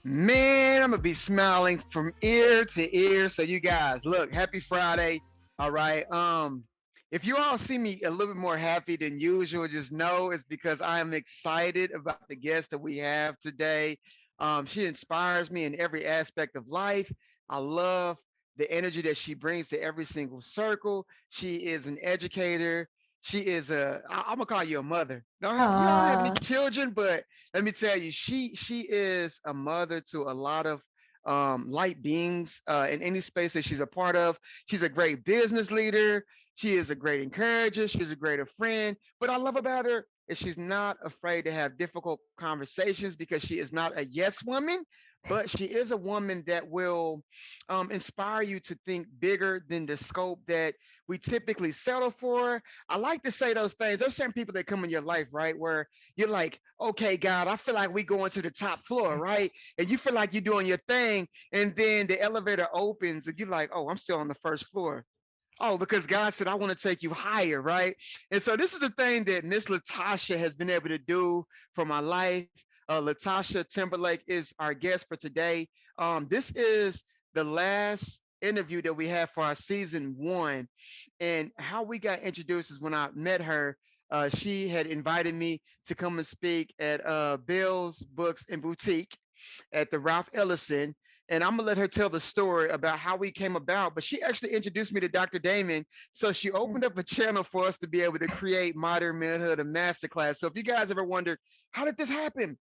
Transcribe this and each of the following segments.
Man, I'm gonna be smiling from ear to ear. So you guys, look, happy Friday. All right. If you all see me a little bit more happy than usual, just know it's because I am excited about the guest that we have today. She inspires me in every aspect of life. I love the energy that she brings to every single circle. She is an educator. She is I'm gonna call you a mother. You don't have any Aw, children, but let me tell you, she is a mother to a lot of light beings in any space that she's a part of. She's a great business leader. She is a great encourager. She's a great friend. But I love about her is she's not afraid to have difficult conversations because she is not a yes woman, but she is a woman that will inspire you to think bigger than the scope that we typically settle for. I like to say those things. There's certain people that come in your life, right, where you're like, okay, God, I feel like we going to the top floor, right? And you feel like you're doing your thing, and then the elevator opens, and you're like, oh, I'm still on the first floor. Oh, because God said, I want to take you higher, right? And so this is the thing that Miss LaTasha has been able to do for my life. LaTasha Timberlake is our guest for today. This is the last interview that we have for our season 1. And how we got introduced is when I met her. She had invited me to come and speak at Bill's Books and Boutique at the Ralph Ellison. And I'm gonna let her tell the story about how we came about. But she actually introduced me to Dr. Damon. So she opened up a channel for us to be able to create Modern Manhood, a masterclass. So if you guys ever wondered, how did this happen?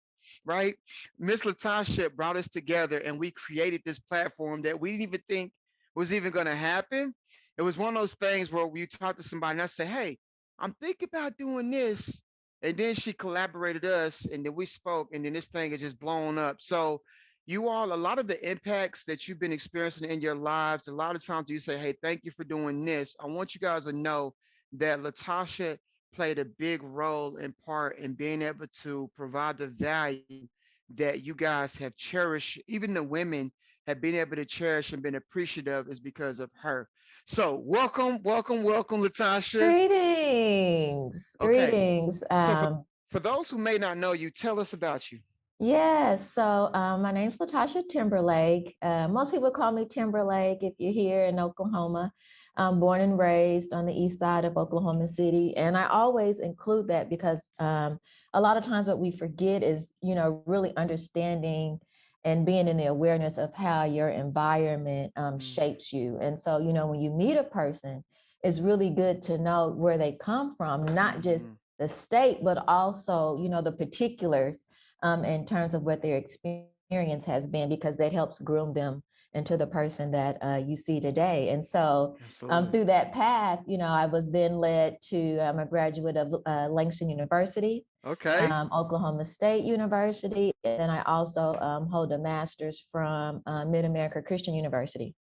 Right? Miss Latasha brought us together and we created this platform that we didn't even think was even gonna happen. It was one of those things where you talk to somebody and I say, hey, I'm thinking about doing this. And then she collaborated us and then we spoke and then this thing is just blown up. So you all, a lot of the impacts that you've been experiencing in your lives, a lot of times you say, hey, thank you for doing this. I want you guys to know that LaTasha played a big role in part in being able to provide the value that you guys have cherished. Even the women have been able to cherish and been appreciative is because of her. So welcome, welcome, welcome, LaTasha. greetings, Okay. greetings. So for those who may not know you, tell us about you. Yes, so my name's LaTasha Timberlake. Most people call me Timberlake if you're here in Oklahoma. I'm born and raised on the east side of Oklahoma City. And I always include that because a lot of times what we forget is, really understanding and being in the awareness of how your environment Mm, shapes you. And so, when you meet a person, it's really good to know where they come from, not just mhm. the state, but also, the particulars in terms of what their experience has been, because that helps groom them into the person that you see today. And so Absolutely. through that path, I was then led to, I'm a graduate of Langston University, Okay. Oklahoma State University, and then I also hold a master's from Mid-America Christian University.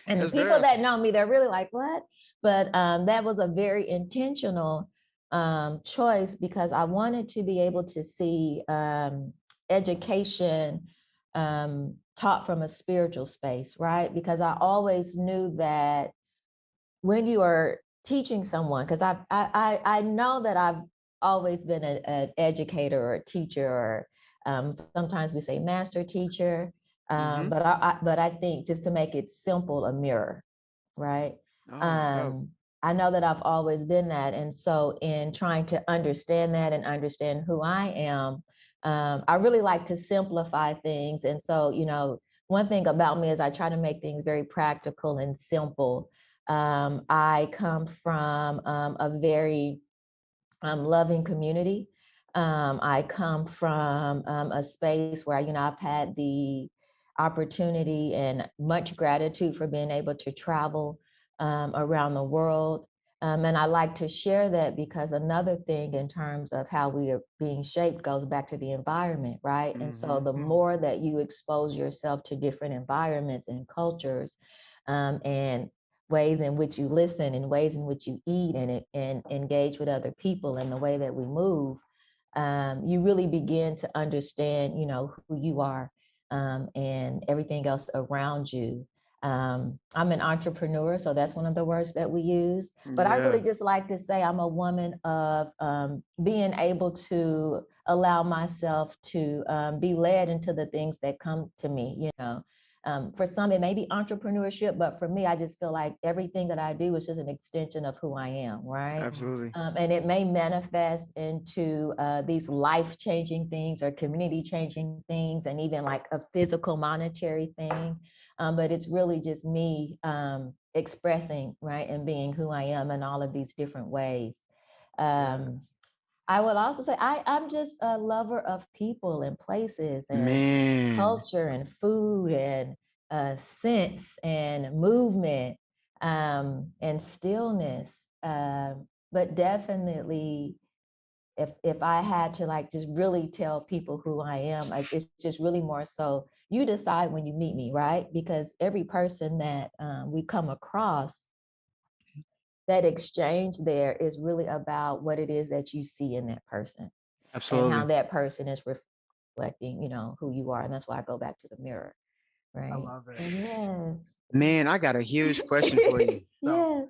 And the That's very people that awesome. know me, they're really like, what? But that was a very intentional choice because I wanted to be able to see education taught from a spiritual space, right? Because I always knew that when you are teaching someone, because I know that I've always been an educator or a teacher, or sometimes we say master teacher, Mm-hmm. but I think just to make it simple, a mirror, right? Oh, dope. Um, I know that I've always been that, and so in trying to understand that and understand who I am, I really like to simplify things. And so, one thing about me is I try to make things very practical and simple. I come from a very loving community. I come from a space where, I've had the opportunity and much gratitude for being able to travel around the world. And I like to share that because another thing in terms of how we are being shaped goes back to the environment, right? And so Mm-hmm. the more that you expose yourself to different environments and cultures, and ways in which you listen and ways in which you eat and engage with other people and the way that we move, you really begin to understand, who you are, and everything else around you. I'm an entrepreneur, so that's one of the words that we use. But I Yeah. really just like to say I'm a woman of being able to allow myself to be led into the things that come to me, you know. For some, it may be entrepreneurship, but for me, I just feel like everything that I do is just an extension of who I am, right? Absolutely. And it may manifest into these life-changing things or community-changing things, and even like a physical monetary thing. But it's really just me expressing, right, and being who I am in all of these different ways. Um, Yes. I would also say I'm just a lover of people and places and Man. culture and food and scents and movement and stillness. But definitely, if I had to like just really tell people who I am, it's just really more so you decide when you meet me, right? Because every person that we come across, that exchange there is really about what it is that you see in that person and how Absolutely. that person is reflecting, you know, who you are. And that's why I go back to the mirror, I right? love it. So yes. Man, I got a huge question for you. So, Yes.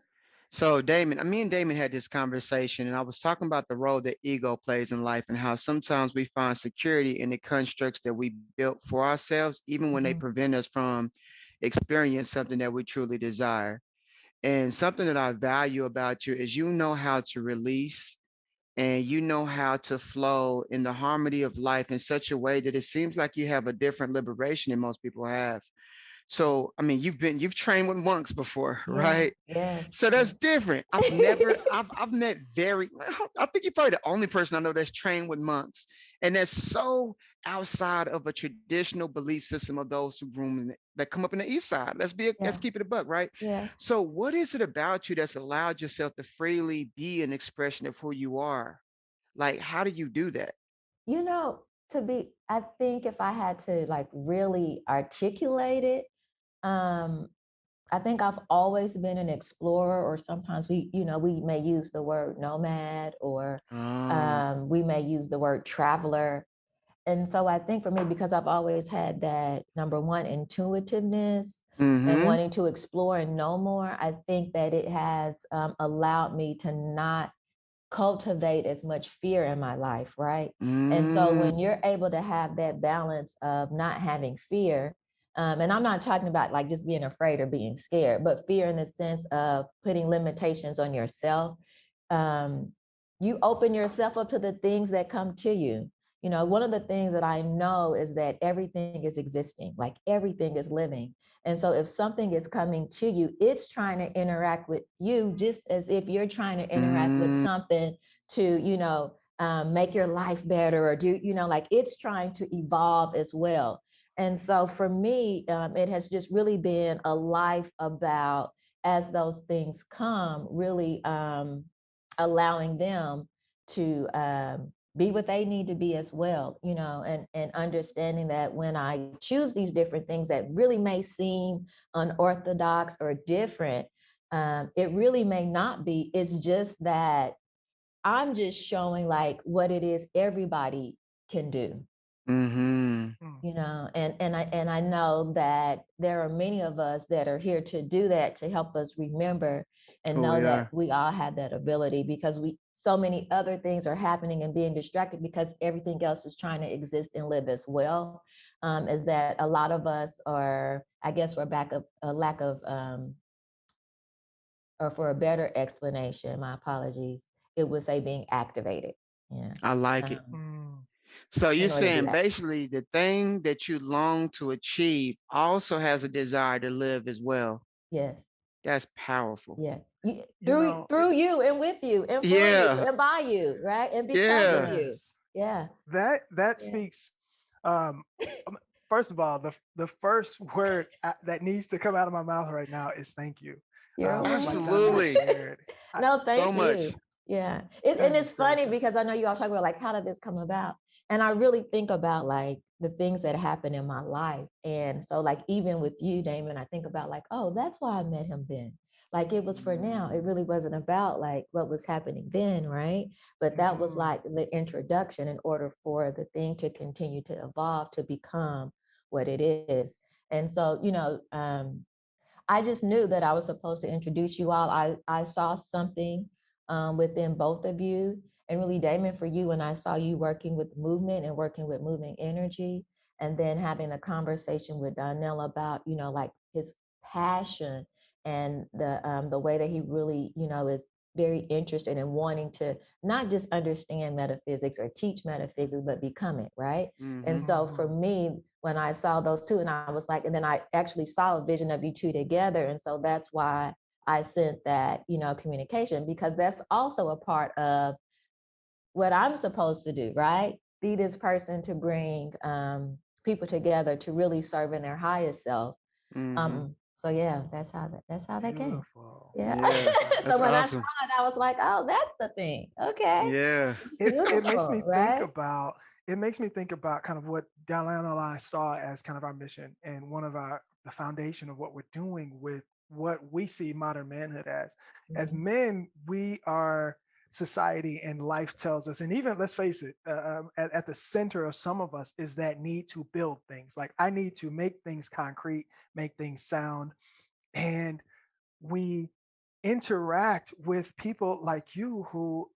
So, Damon, me and Damon had this conversation, and I was talking about the role that ego plays in life and how sometimes we find security in the constructs that we built for ourselves, even when they Mhm. prevent us from experiencing something that we truly desire. And something that I value about you is you know how to release and you know how to flow in the harmony of life in such a way that it seems like you have a different liberation than most people have. So, I mean, you've trained with monks before, Yeah. right? Yes. So that's Yes. different. I've met very, I think you're probably the only person I know that's trained with monks. And that's so outside of a traditional belief system of those who that come up in the East Side. Let's Yeah. keep it a buck, right? Yeah. So what is it about you that's allowed yourself to freely be an expression of who you are? Like, how do you do that? You know, I think if I had to like really articulate it, um, I think I've always been an explorer, or sometimes we may use the word nomad, or Oh, we may use the word traveler. And so I think for me, because I've always had that number one, intuitiveness and mm-hmm. wanting to explore and know more, I think that it has allowed me to not cultivate as much fear in my life, right? And so Mm, when you're able to have that balance of not having fear, and I'm not talking about like just being afraid or being scared, but fear in the sense of putting limitations on yourself, um, you open yourself up to the things that come to you. You know, one of the things that I know is that everything is existing, like everything is living. And so if something is coming to you, it's trying to interact with you just as if you're trying to interact with mm, something to, make your life better or do, like it's trying to evolve as well. And so for me, it has just really been a life about, as those things come, really allowing them to be what they need to be as well, and understanding that when I choose these different things that really may seem unorthodox or different, it really may not be. It's just that I'm just showing like what it is everybody can do, mm-hmm. mm, and I know that there are many of us that are here to do that, to help us remember and Oh, we know that are. we all have that ability, because we so many other things are happening and being distracted because everything else is trying to exist and live as well. Is that a lot of us are, I guess, for a lack of or for a better explanation, my apologies, it would say being activated. Yeah. I like it. Um, mm. So you're in order to do saying that. basically the thing that you long to achieve also has a desire to live as well. Yes. That's powerful. Yeah. You Through know, through you and with you and for you Yeah. and by you, right? And because of Yeah. you. yes, Yeah. that Yeah. speaks. Um, First of all, the first word that needs to come out of my mouth right now is thank you. You're Like Tanya welcome. has Absolutely. shared. I, No, So thank it's you. much. Yeah. And it's goodness funny gracious. because I know you all talk about like, how did this come about? And I really think about like the things that happen in my life. And so like even with you, Damon, I think about like, oh, that's why I met him then. Like it was for now. It really wasn't about like what was happening then, right? But that was Mm, like the introduction in order for the thing to continue to evolve to become what it is. And so, I just knew that I was supposed to introduce you all. I saw something within both of you. And really, Damon, for you, when I saw you working with movement and working with moving energy, and then having a conversation with Donnell about, like his passion and the way that he really, is very interested in wanting to not just understand metaphysics or teach metaphysics, but become it, right? And Mm-hmm. so for me, when I saw those two, and I was like, and then I actually saw a vision of you two together. And so that's why I sent that, communication, because that's also a part of what I'm supposed to do, right? Be this person to bring people together to really serve in their highest self. Mm-hmm. So yeah, that's how that came. Beautiful. Yeah. Yeah, So that's when I saw awesome. it, I was like, oh, that's the thing. Okay. Yeah. It makes me Beautiful, think right? about kind of what Diana and I saw as kind of our mission and one of our the foundation of what we're doing with what we see modern manhood as. As Mhm. men, we are society and life tells us, and even let's face it, at the center of some of us is that need to build things. Like I need to make things concrete, make things sound, and we interact with people like you who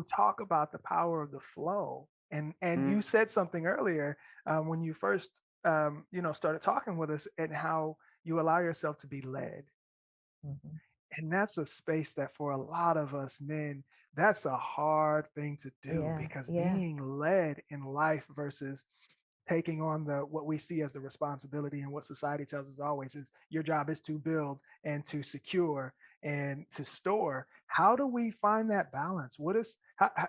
talk about the power of the flow. And you Mm, said something earlier when you first started talking with us, and how you allow yourself to be led. Mhm. And that's a space that for a lot of us men, that's a hard thing to do, Yeah, because yeah, being led in life versus taking on the what we see as the responsibility and what society tells us always is your job is to build and to secure and to store. How do we find that balance? What is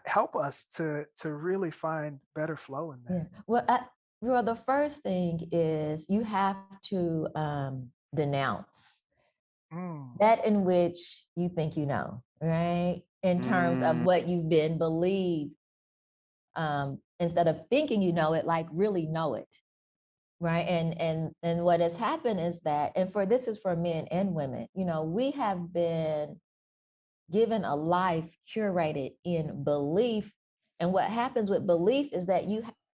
help us to really find better flow in yeah. that? Well, the first thing is you have to denounce Mm, that in which you think right? In terms of mm, what you've been believed, instead of thinking it, like really know it, right? And what has happened is that, and for this is for men and women, we have been given a life curated in belief. And what happens with belief is that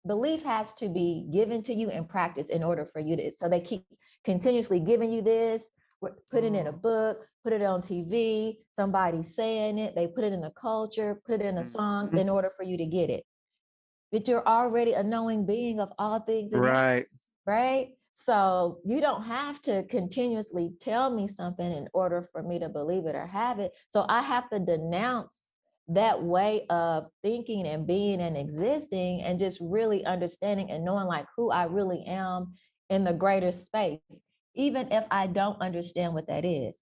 belief has to be given to you in practice in order for you to, so they keep continuously giving you this, put it in a mm, book, put it on TV, somebody saying it, they put it in a culture, put it in a song mhm. in order for you to get it. But you're already a knowing being of all things in heaven, Right. right? So you don't have to continuously tell me something in order for me to believe it or have it. So I have to denounce that way of thinking and being and existing, and just really understanding and knowing like who I really am in the greater space, even if I don't understand what that is.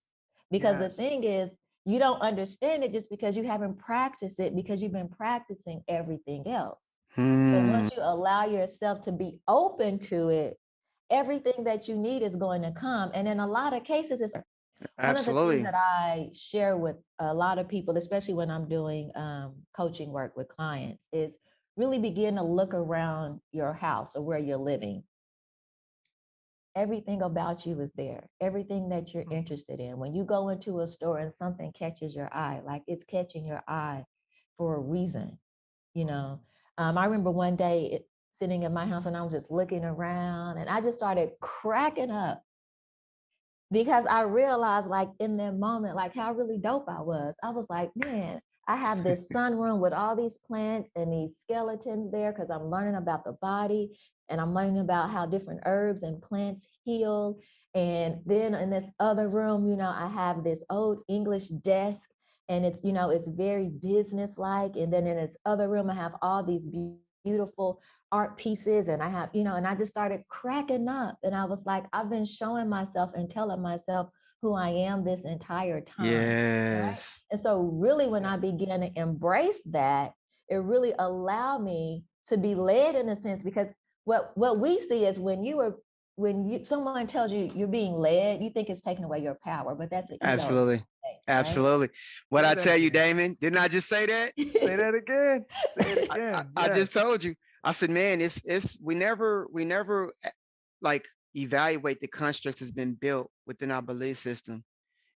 Because the yes. thing is, you don't understand it just because you haven't practiced it, because you've been practicing everything else. So Hmm. once you allow yourself to be open to it, everything that you need is going to come. And in a lot of cases, it's one of the things Absolutely. that I share with a lot of people, especially when I'm doing coaching work with clients, is really begin to look around your house or where you're living. Everything about you is there, everything that you're Mm, interested in. When you go into a store and something catches your eye, like it's catching your eye for a reason, you mm, know. I remember one day sitting in my house and I was just looking around and I just started cracking up because I realized, like, in that moment, like how really dope I was. I was like, man, I have this sunroom with all these plants and these skeletons there because I'm learning about the body and I'm learning about how different herbs and plants heal. And then in this other room, I have this old English desk and it's very business-like. And then in this other room, I have all these beautiful art pieces and I have, and I just started cracking up and I was like, I've been showing myself and telling myself who I am this entire time, right? Yes. And so really when yeah. I began to embrace that, it really allowed me to be led in a sense, because what we see is when you someone tells you you're being led, you think it's taking away your power, but that's an ego Absolutely. space, right? Absolutely. What Say I that tell you, again. Damon, didn't I just say that? Say that again. Say it I, I, again. I just Yes. told you. I said, man, it's we never like evaluate the constructs that's been built within our belief system,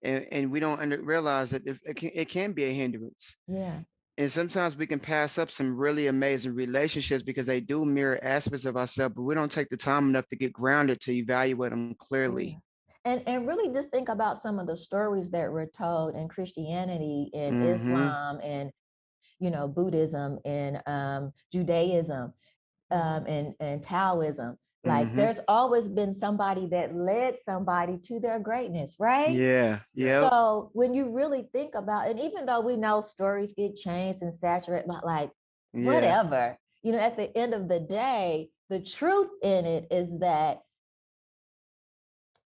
and we don't realize that it can be a hindrance. Yeah. And sometimes we can pass up some really amazing relationships because they do mirror aspects of ourselves, but we don't take the time enough to get grounded to evaluate them clearly. Yeah. And really just think about some of the stories that were told in Christianity and Mm-hmm. Islam and Buddhism and Judaism, Mhm. and Taoism. Like Mm-hmm. there's always been somebody that led somebody to their greatness, right? Yeah. Yep. Yes. So when you really think about, and even though we know stories get changed and saturated, but like Yeah. whatever, at the end of the day, the truth in it is that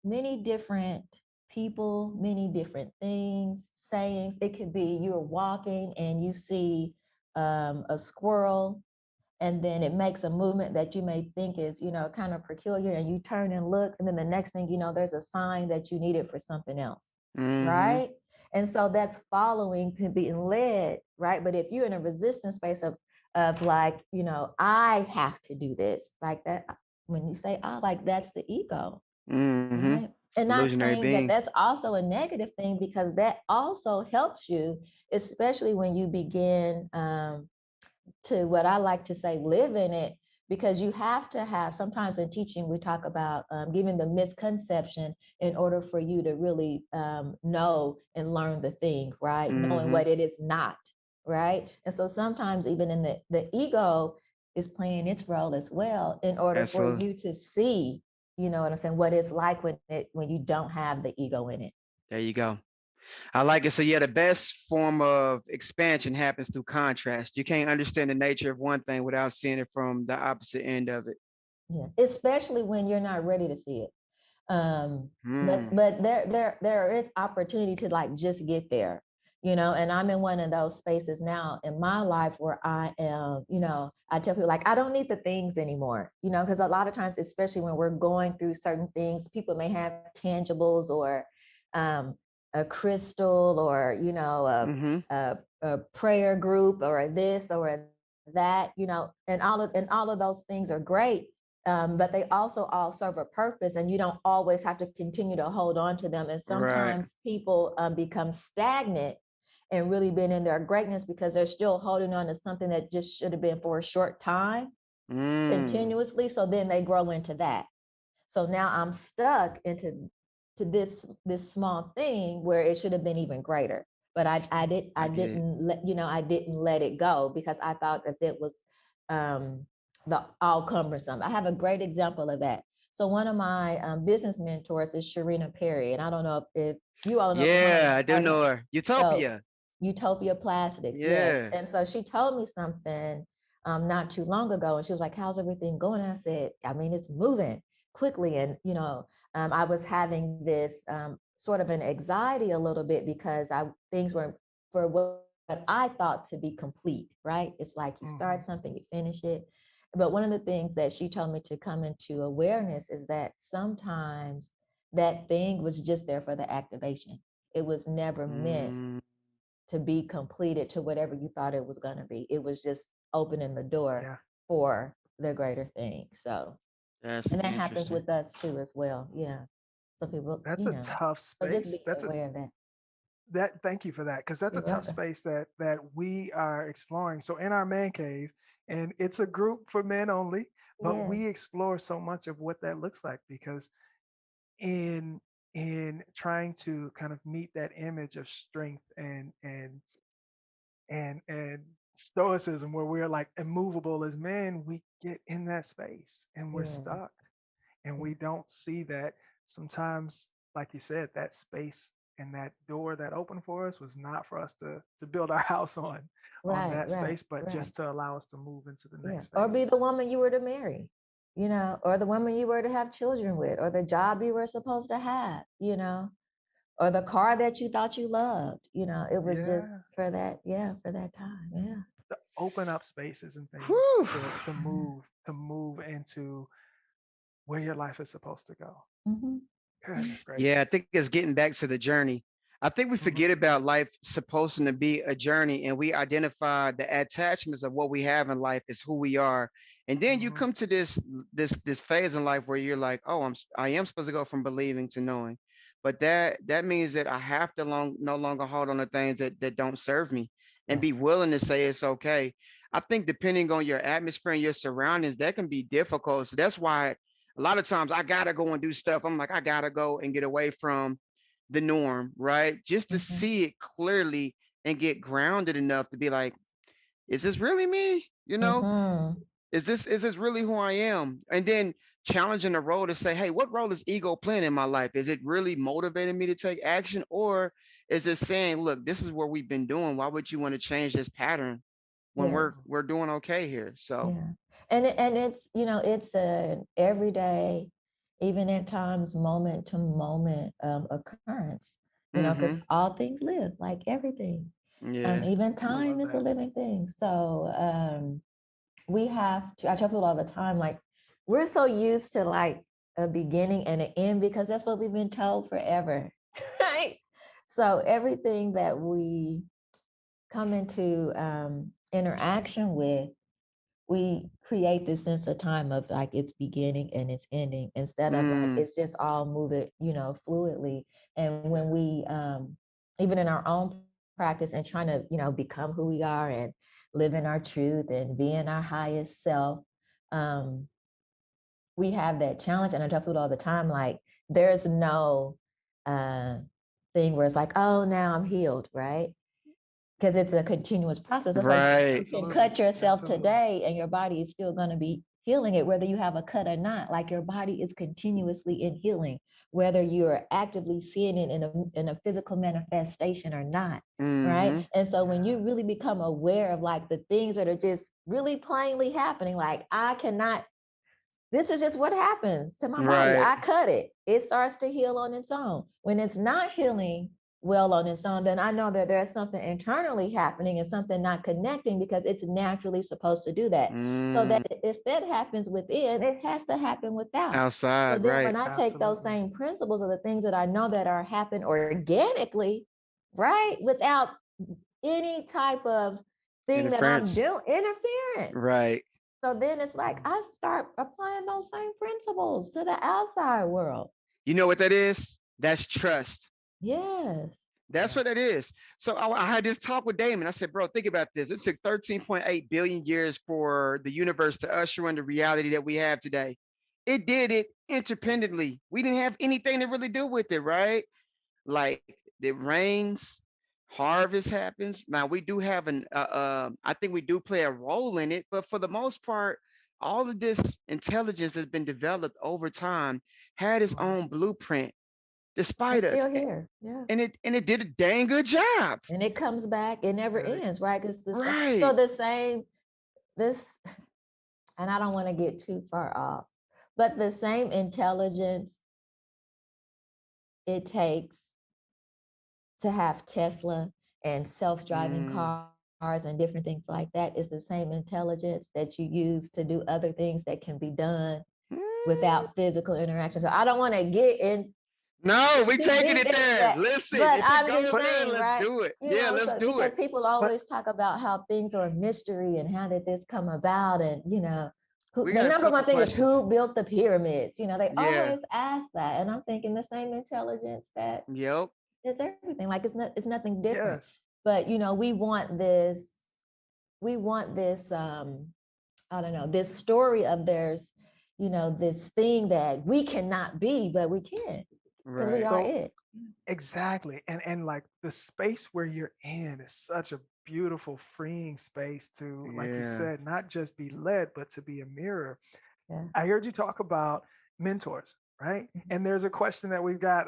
many different people, many different things, sayings. It could be you're walking and you see a squirrel, and then it makes a movement that you may think is, kind of peculiar, and you turn and look, and then the next thing you know, there's a sign that you needed for something else, Mm-hmm. right? And so that's following to being led, right? But if you're in a resistance space of like, I have to do this, like that, when you say I, like that's the ego, Mm-hmm. right? And not Illusionary saying that being. that's also a negative thing, because that also helps you, especially when you begin to, what I like to say, live in it, because you have to have, sometimes in teaching, we talk about giving the misconception in order for you to really know and learn the thing, right? Knowing Mm-hmm. what it is not, right? And so sometimes even in the ego is playing its role as well in order for Absolutely. you to see, what I'm saying, what it's like when you don't have the ego in it. There you go. I like it. So yeah, the best form of expansion happens through contrast. You can't understand the nature of one thing without seeing it from the opposite end of it. Yeah, especially when you're not ready to see it. But Mm. but there is opportunity to like just get there, and I'm in one of those spaces now in my life where I am, I tell people like I don't need the things anymore, because a lot of times, especially when we're going through certain things, people may have tangibles or um a crystal, or Mm-hmm. a prayer group or this or that, and all of those things are great, but they also all serve a purpose, and you don't always have to continue to hold on to them. And Right. sometimes people become stagnant and really been in their greatness because they're still holding on to something that just should have been for a short time Mm. continuously. So then they grow into that. So now I'm stuck into this small thing where it should have been even greater. But I get it. I didn't let it go because I thought that it was um the all cumbersome. I have a great example of that. So one of my business mentors is Sharina Perry, and I don't know if you all know Yeah, I do her name. know her. So Utopia. Utopia Plastics, yes. Yeah. And so she told me something not too long ago, and she was like, "How's everything going?" And I said, "I mean, it's moving quickly." And I was having this sort of an anxiety a little bit because things were for what I thought to be complete. Right? It's like you start Mhm. something, you finish it. But one of the things that she told me to come into awareness is that sometimes that thing was just there for the activation. It was never meant Mm, to be completed to whatever you thought it was going to be. It was just opening the door Yeah. for the greater thing. So, that's and that happens interesting. with us too, as well. Yeah. So people, That's a tough so just space. be aware of that. Thank you for that, because that's a You're tough welcome. space that we are exploring. So in our man cave, and it's a group for men only, but Yeah. we explore so much of what that looks like, because in in trying to kind of meet that image of strength and stoicism, where we're like immovable as men, we get in that space and we're Yeah. stuck, and Yeah. we don't see that sometimes, like you said, that space and that door that opened for us was not for us to build our house on Right. that Right. space, but Right. just to allow us to move into the Yeah. next Or be phase. the woman you were to marry, or the woman you were to have children with, or the job you were supposed to have, or the car that you thought you loved. It was just Yeah, for that, yeah, for that time. Yeah. to open up spaces and things Whew. to move into where your life is supposed to go. Hmm. Goodness Yeah, I gracious. think it's getting back to the journey. I think we Hmm. forget about life supposed to be a journey, and we identify the attachments of what we have in life is who we are. And then you Hmm. come to this phase in life where you're like, oh, I am supposed to go from believing to knowing. But that means that I have to no longer hold on to things that don't serve me and Yeah. be willing to say it's okay. I think depending on your atmosphere and your surroundings, that can be difficult. So that's why a lot of times I gotta go and do stuff. I'm like, I gotta go and get away from the norm, right? Just to Hmm. see it clearly and get grounded enough to be like, is this really me? You know, Mm-hmm. is this really who I am? And then challenging the role to say, hey, what role is ego playing in my life? Is it really motivating me to take action? Or is it saying, look, this is what we've been doing. Why would you want to change this pattern when Yes. we're doing okay here? So Yeah. And it's, it's an everyday, even at times, moment to moment occurrence, because mm-hmm. all things live, like everything. Yeah. Even I love time is a that. living thing. So we have to, I tell people all the time, like, we're so used to like a beginning and an end because that's what we've been told forever. Right. So everything that we come into interaction with, we create this sense of time of like it's beginning and it's ending instead of like Mm, it's just all moving, fluidly. And when we even in our own practice and trying to, become who we are and live in our truth and be in our highest self, um, we have that challenge. And I tell people all the time, like, there's no uh thing where it's like, oh, now I'm healed, right? Because it's a continuous process. That's why right. you can Absolutely. cut yourself Absolutely. today and your body is still going to be healing it, whether you have a cut or not. Like your body is continuously in healing, whether you're actively seeing it in a physical manifestation or not. Right. Mm-hmm. And so when you Yes. really become aware of like the things that are just really plainly happening, like I cannot, this is just what happens to my body. Right. I cut it. It starts to heal on its own. When it's not healing well on its own, then I know that there's something internally happening and something not connecting because it's naturally supposed to do that. So that Mm, if that happens within, it has to happen without. So outside, then right. when I take those Absolutely. same principles of the things that I know that are happen organically, right? Without any type of thing that I'm Interference. doing, interference. Right. So then it's like I start applying those same principles to the outside world. You know what that is? That's trust. Yes. That's Yeah. what it is. So I had this talk with Damon. I said, bro, think about this. It took 13.8 billion years for the universe to usher in the reality that we have today. It did it independently. We didn't have anything to really do with it, right? Like it rains, harvest happens. Now we do have I think we do play a role in it, but for the most part, all of this intelligence has been developed over time, had its Right. own blueprint, despite It's us, still here. Yeah. and it did a dang good job. And it comes back, it never Really. ends, right? Because the same, so Right. the same, this, and I don't want to get too far off, but the same intelligence it takes to have Tesla and self-driving Mm. cars and different things like that is the same intelligence that you use to do other things that can be done Mm. without physical interaction. So I don't want to get in No, we too taking deep it into there. that. Listen, But if it I'm just goes But there, saying, let's right? do it. Yeah, let's So do because it. people but always talk about how things are a mystery and how did this come about, and who, We the got a number couple one thing is questions. who built the pyramids. They Yeah. always ask that, and I'm thinking the same intelligence that Yep. is everything. Like it's nothing different. yes. But we want this I don't know, this story of theirs, this thing that we cannot be, but we can because we Right. are So it. exactly. And like the space where you're in is such a beautiful, freeing space to, like you Yeah. said, not just be led, but to be a mirror. Yeah. I heard you talk about mentors, right? Mhm. And there's a question that we've got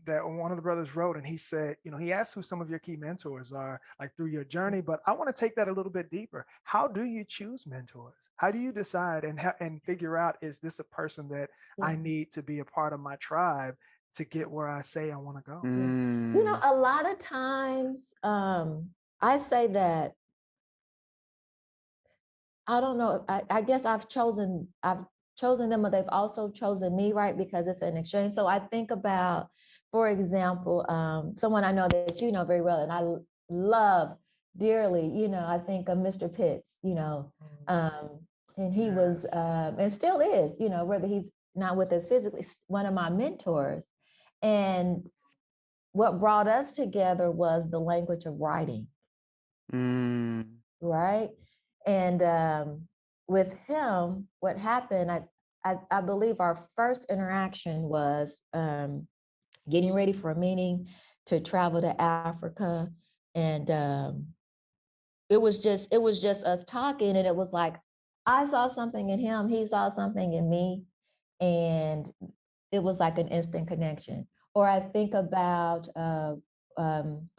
that one of the brothers wrote, and he said, he asked who some of your key mentors are, like through your journey. But I want to take that a little bit deeper. How do you choose mentors? How do you decide and figure out, is this a person that Yeah. I need to be a part of my tribe to get where I say I want to go? Yeah. Mm. A lot of times, I say that I don't know. I guess I've chosen them, but they've also chosen me, right? Because it's an exchange. So I think about, for example, someone I know that you know very well, and love dearly. I think of Mr. Pitts. Um, and he was, Yes. and still is. Whether he's not with us physically, one of my mentors. And what brought us together was the language of writing, Mm. right? And with him, what happened, I believe our first interaction was getting ready for a meeting to travel to Africa. And it was just us talking, and it was like I saw something in him, he saw something in me, and it was like an instant connection. Or I think about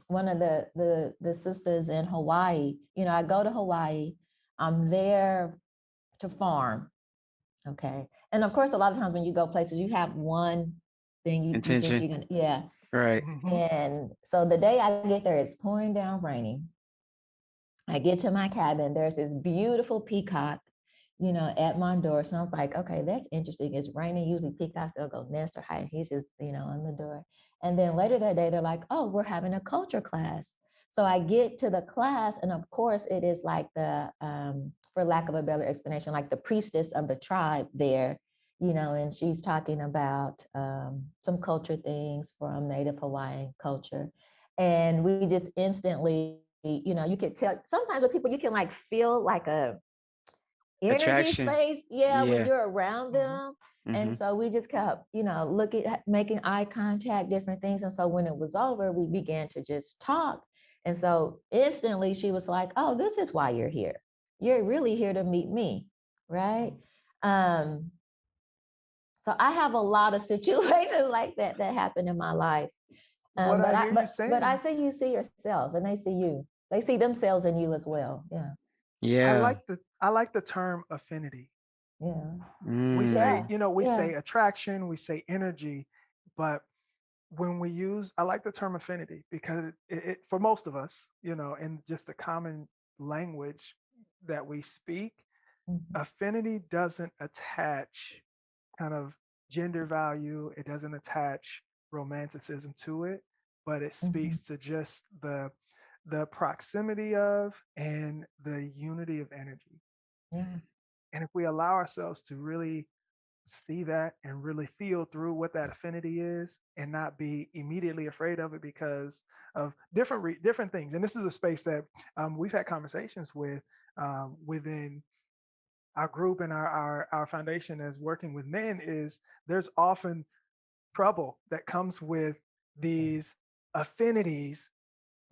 one of the sisters in Hawaii. You know, I go to Hawaii, I'm there to farm. Okay. And of course, a lot of times when you go places, you have one thing you think Intention. you're gonna, yeah. Right. Mhm. And so the day I get there, it's pouring down raining. I get to my cabin, there's this beautiful peacock, you know, at my door. So I'm like, okay, that's interesting. It's raining. Usually peacocks, they'll go nest or hide. He's just, you know, on the door. And then later that day, they're like, oh, we're having a culture class. So I get to the class, and of course, it is like for lack of a better explanation, like the priestess of the tribe there, you know, and she's talking about some culture things from Native Hawaiian culture. And we just instantly, you know, you could tell sometimes with people, you can like feel like a energy Attraction. space, yeah, when Yeah. you're around Mhm. them. And Hmm. so we just kept, you know, making eye contact, different things. And so when it was over, we began to just talk. And so instantly she was like, oh, this is why you're here. You're really here to meet me, right? um so I have a lot of situations like that that happen in my life. What I hear you But I saying, say you see yourself, and they see you. They see themselves in you as well. Yeah. Yeah. I like the term affinity. Yeah. We Mm. say, Yeah. we Yeah. say attraction, we say energy, but when we use, I like the term affinity because for most of us, in just the common language that we speak, Mhm. affinity doesn't attach kind of gender value, it doesn't attach romanticism to it, but it Mhm. speaks to just the proximity of and the unity of energy. Yeah. And if we allow ourselves to really see that and really feel through what that affinity is and not be immediately afraid of it because of different things. And this is a space that we've had conversations with within our group and our foundation as working with men is there's often trouble that comes with these affinities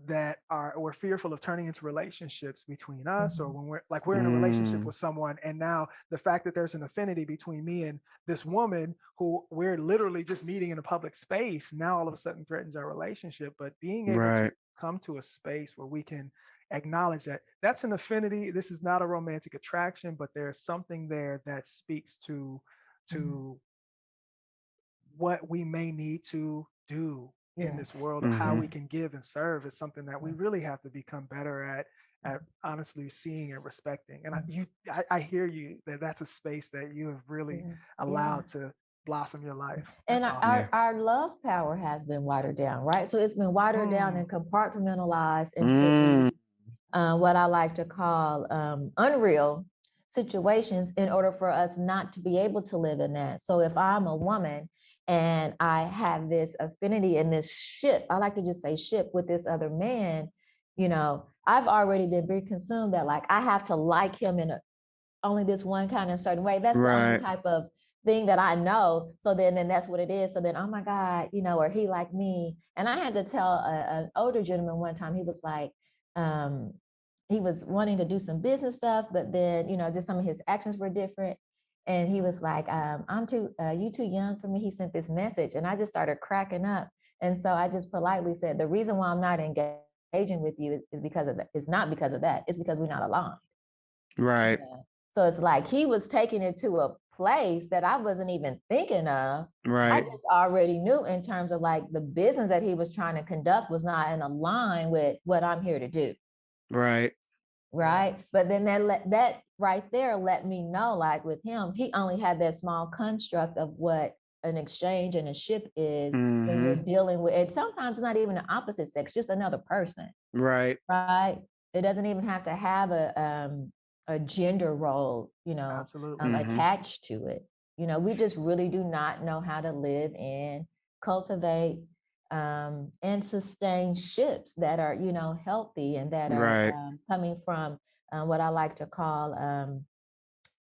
that are we're fearful of turning into relationships between us, or Mhm. when we're in a relationship Mm. with someone, and now the fact that there's an affinity between me and this woman who we're literally just meeting in a public space now all of a sudden threatens our relationship. But being able to Right. come to a space where we can acknowledge that that's an affinity, this is not a romantic attraction, but there's something there that speaks Mhm. to what we may need to do in Yeah. this world, of how Hmm. we can give and serve, is something that we Yeah. really have to become better at honestly seeing and respecting. And Mhm. I hear you that that's a space that you have really Yeah. Yeah. allowed to blossom your life. And That's awesome. Yeah. our love power has been watered down, right? So it's been watered down Mm, and compartmentalized into these Mm. what I like to call unreal situations in order for us not to be able to live in that. So if I'm a woman and I have this affinity in this ship, I like to just say ship with this other man, you know, I've already been very consumed that like I have to like him in only this one kind of certain way. That's the only Right. type of thing that I know. So then that's what it is. So then, oh my God, you know, or he like me. And I had to tell an older gentleman one time, he was like, um, he was wanting to do some business stuff, but then, you know, just some of his actions were different. And he was like, you too young for me. He sent this message and I just started cracking up. And so I just politely said, the reason why I'm not engaging with you is because of that. It's not because of that. It's because we're not aligned. Right. Yeah. So it's like he was taking it to a place that I wasn't even thinking of. I Right. mm, just already knew in terms of like the business that he was trying to conduct was not in line with what I'm here to do. Right. Right. yes. But then that right there let me know, like with him, he only had that small construct of what an exchange and a ship is when you're Hmm. dealing with, and sometimes it's not even the opposite sex, just another person. Right. Right? It doesn't even have to have a gender role, you know, Absolutely. Hmm. attached to it. You know, we just really do not know how to live and cultivate and sustain ships that are, you know, healthy and that are Right. coming from what I like to call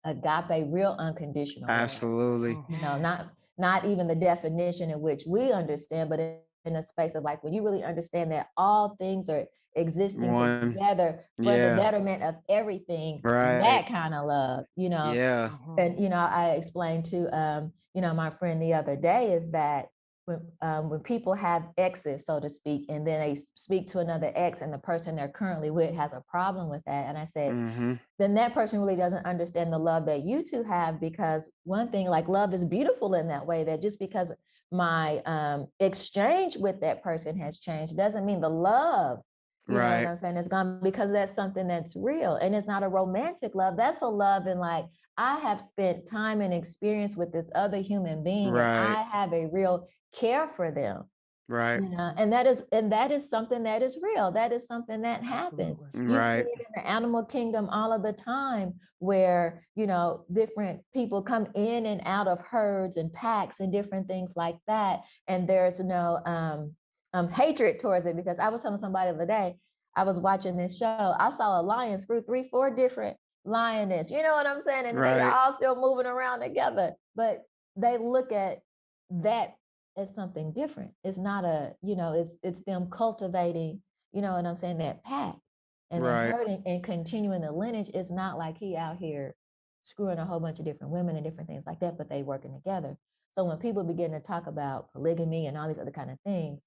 agape, real unconditional love. Absolutely. You Hmm. know, not even the definition in which we understand, but in a space of like when you really understand that all things are existing One. together for the Yeah. betterment of everything, Right. that kind of love, Yeah. Mhm. and I explained to my friend the other day is that when people have exes, so to speak, and then they speak to another ex, and the person they're currently with has a problem with that, and I said, Mm-hmm. then that person really doesn't understand the love that you two have, because one thing, like, love is beautiful in that way, that just because my exchange with that person has changed doesn't mean the love, you know what Right. I'm saying, it's gone, because that's something that's real, and it's not a romantic love. That's a love in, like, I have spent time and experience with this other human being, and Right. I have a real care for them, Right. and that is something that is real. That is something that happens. Absolutely. You see Right. it in the animal kingdom all of the time, where different people come in and out of herds and packs and different things like that, and there's no hatred towards it. Because I was telling somebody the other day, I was watching this show, I saw a lion screw 3-4 different lioness, you know what I'm saying, and they Right. all still moving around together, but they look at that as something different. It's not it's them cultivating, you know what I'm saying, that pack and the Right. herding and continuing the lineage. It's not like he out here screwing a whole bunch of different women and different things like that, but they working together. So when people begin to talk about polygamy and all these other kind of things,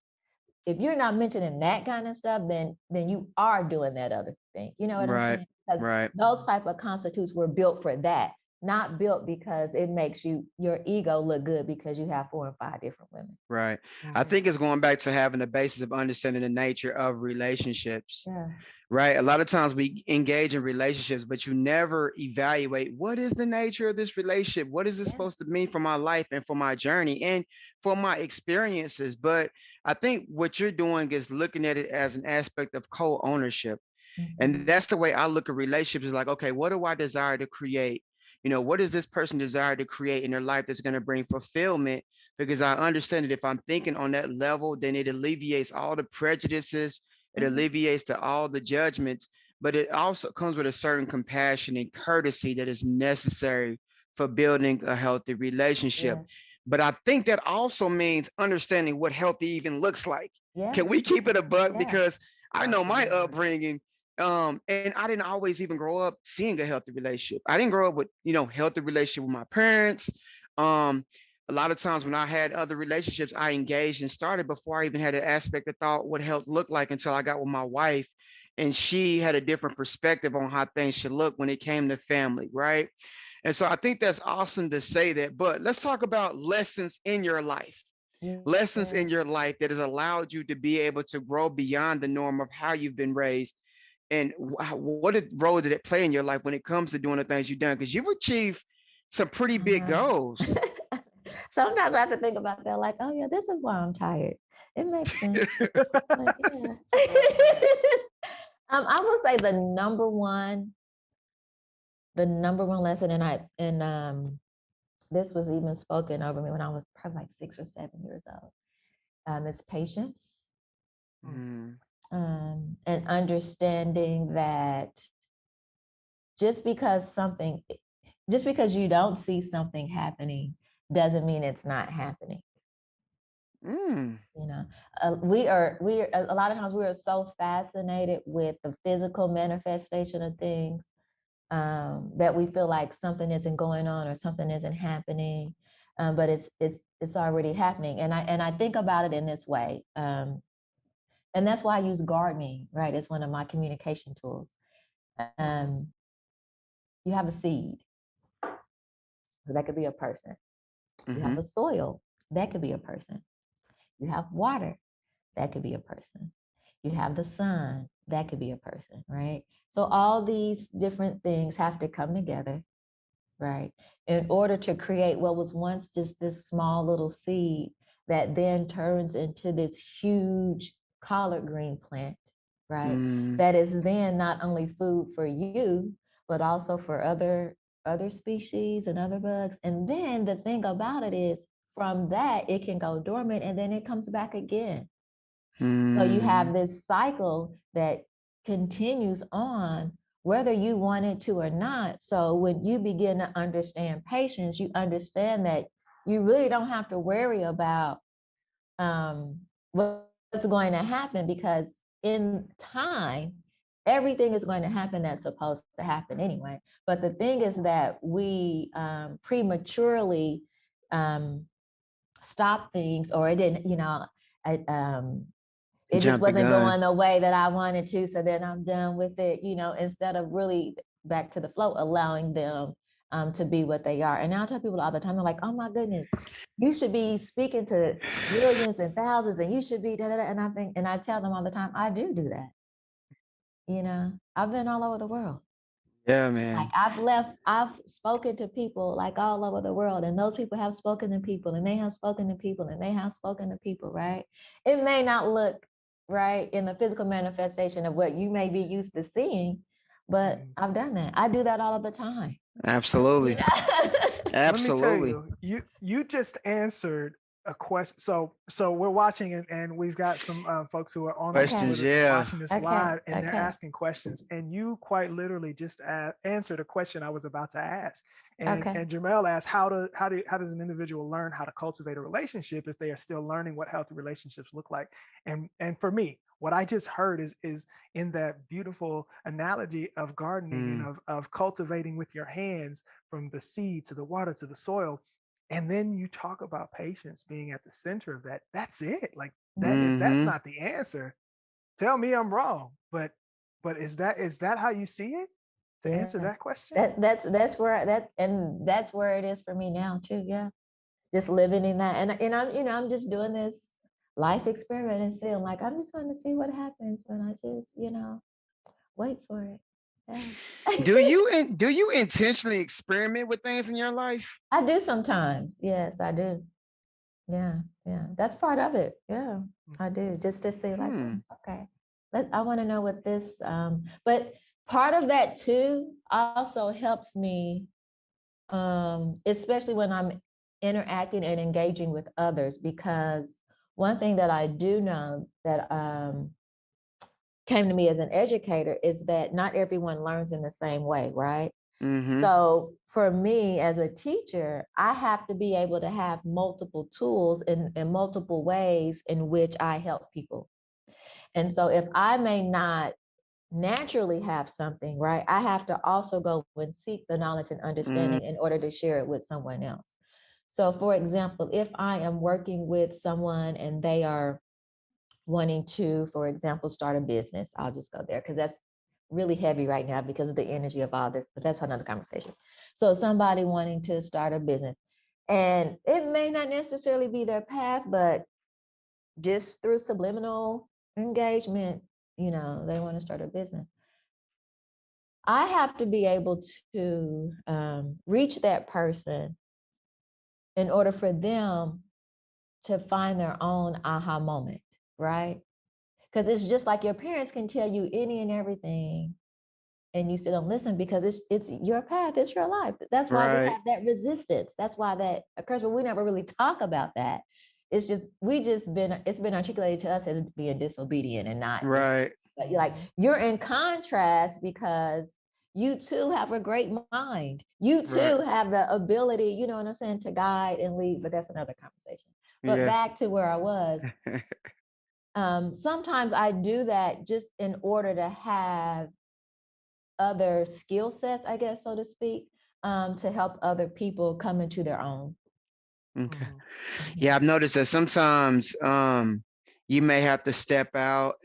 if you're not mentioning that kind of stuff, then you are doing that other thing. You know what I'm Right. saying? Because Right. those type of constitutes were built for that, not built because it makes your ego look good because you have 4 and 5 different women. Right. I Mhm. think it's going back to having the basis of understanding the nature of relationships. Yeah. Right. A lot of times we engage in relationships, but you never evaluate what is the nature of this relationship? What is it Yeah. supposed to mean for my life and for my journey and for my experiences? But I think what you're doing is looking at it as an aspect of co-ownership. And Mhm. that's the way I look at relationships, is like, okay, what do I desire to create? What does this person desire to create in their life that's going to bring fulfillment? Because I understand that if I'm thinking on that level, then it alleviates all the prejudices, it Mhm. alleviates all the judgments, but it also comes with a certain compassion and courtesy that is necessary for building a healthy relationship. Yeah. But I think that also means understanding what healthy even looks like. Yeah. Can we keep it a buck? Yeah. Because I know my Absolutely. upbringing, and I didn't always even grow up seeing a healthy relationship. I didn't grow up with, healthy relationship with my parents. Um, a lot of times when I had other relationships, I engaged and started before I even had an aspect of thought what health looked like, until I got with my wife, and she had a different perspective on how things should look when it came to family, right? And so I think that's awesome to say that. But let's talk about lessons Yeah. in your life that has allowed you to be able to grow beyond the norm of how you've been raised, and what role did it play in your life when it comes to doing the things you've done? Because you've achieved some pretty big Uh-huh. goals. Sometimes I have to think about that, like, oh yeah, this is why I'm tired. It makes sense. Like, yeah. I will say the number one lesson, this was even spoken over me when I was probably like 6 or 7 years old. Is patience, Mm, and understanding that just because something, just because you don't see something happening doesn't mean it's not happening. mm, You know, we are a lot of times we are so fascinated with the physical manifestation of things, that we feel like something isn't going on or something isn't happening, but it's already happening. And I think about it in this way, and that's why I use gardening. Right, it's one of my communication tools. Mhm. You have a seed, so that could be a person. You have mm-hmm, a soil, that could be a person. You have water, that could be a person. You have the sun, that could be a person, right? So all these different things have to come together, right, in order to create what was once just this small little seed that then turns into this huge collard green plant, right? mm, That is then not only food for you, but also for other species and other bugs. And then the thing about it is, from that it can go dormant and then it comes back again. So you mm, have this cycle that continues on whether you want it to or not. So when you begin to understand patience, you understand that you really don't have to worry about what's going to happen, because in time, everything is going to happen that's supposed to happen anyway. But the thing is that we prematurely stop things, or it didn't, I, it just Jump the wasn't gun. going the way that I wanted to. So then I'm done with it, instead of really back to the flow, allowing them to be what they are. And now I tell people all the time, they're like, oh my goodness, you should be speaking to millions and thousands, and you should be da, da, da. And I tell them all the time, I do that. I've been all over the world. Yeah, Like man. I've spoken to people like all over the world, and those people have spoken to people, and they have spoken to people, and they have spoken to people, right? It may not look right in the physical manifestation of what you may be used to seeing, but I've done that. I do that all of the time. Absolutely. Let me tell Absolutely. you just answered a question. So we're watching, and we've got some folks who are on the call with Questions, us and yeah. watching this Okay. live, and they're Okay. asking questions. And you quite literally just answered a question I was about to ask. And Okay. and Jamel asked, how does an individual learn how to cultivate a relationship if they are still learning what healthy relationships look like? And for me, what I just heard is in that beautiful analogy of gardening and of cultivating with your hands, from the seed to the water to the soil. And then you talk about patience being at the center of that. That's it. Like that, if that's Mm-hmm. not the answer, tell me I'm wrong. But is that how you see it? To answer Yeah. that question? That's where that's where it is for me now too. Yeah. Just living in that. And I'm just doing this life experiment and seeing, like, I'm just going to see what happens when I just, wait for it. Yeah. Do you intentionally experiment with things in your life? I do sometimes. Yes, I do. Yeah. Yeah. That's part of it. Yeah, I do. Just to see, like, okay, I want to know what this, but part of that too also helps me, especially when I'm interacting and engaging with others, because one thing that I do know that came to me as an educator is that not everyone learns in the same way, right? Mm-hmm. So for me as a teacher, I have to be able to have multiple tools in multiple ways in which I help people. And so if I may not naturally have something, right, I have to also go and seek the knowledge and understanding in order to share it with someone else. So for example, if I am working with someone and they are wanting to, for example, start a business, I'll just go there because that's really heavy right now because of the energy of all this, but that's another conversation. So somebody wanting to start a business, and it may not necessarily be their path, but just through subliminal engagement, they want to start a business. I have to be able to reach that person in order for them to find their own aha moment, right? Because it's just like your parents can tell you any and everything, and you still don't listen because it's your path, it's your life. That's why we Right. have that resistance. That's why that occurs, but we never really talk about that. It's been articulated to us as being disobedient and not just, Right. but you're in contrast because you too have a great mind. You Right. too have the ability, you know what I'm saying, to guide and lead, but that's another conversation. But Yeah. back to where I was, sometimes I do that just in order to have other skill sets, I guess, so to speak, to help other people come into their own. Okay. Yeah, I've noticed that sometimes you may have to step out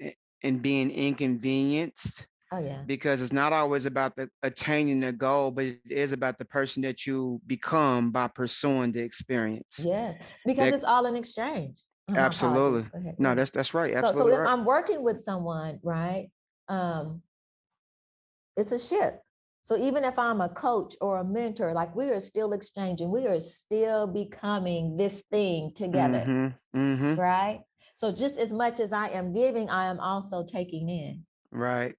and being inconvenienced, Oh yeah. because it's not always about the attaining the goal, but it is about the person that you become by pursuing the experience. Yes, because That it's all in exchange. My apologies. absolutely. Go ahead. Go No, ahead. that's right. So Absolutely if right. I'm working with someone, right, it's a ship. So even if I'm a coach or a mentor, like, we are still exchanging, we are still becoming this thing together, Mm-hmm. Mm-hmm. right? So just as much as I am giving, I am also taking in. Right.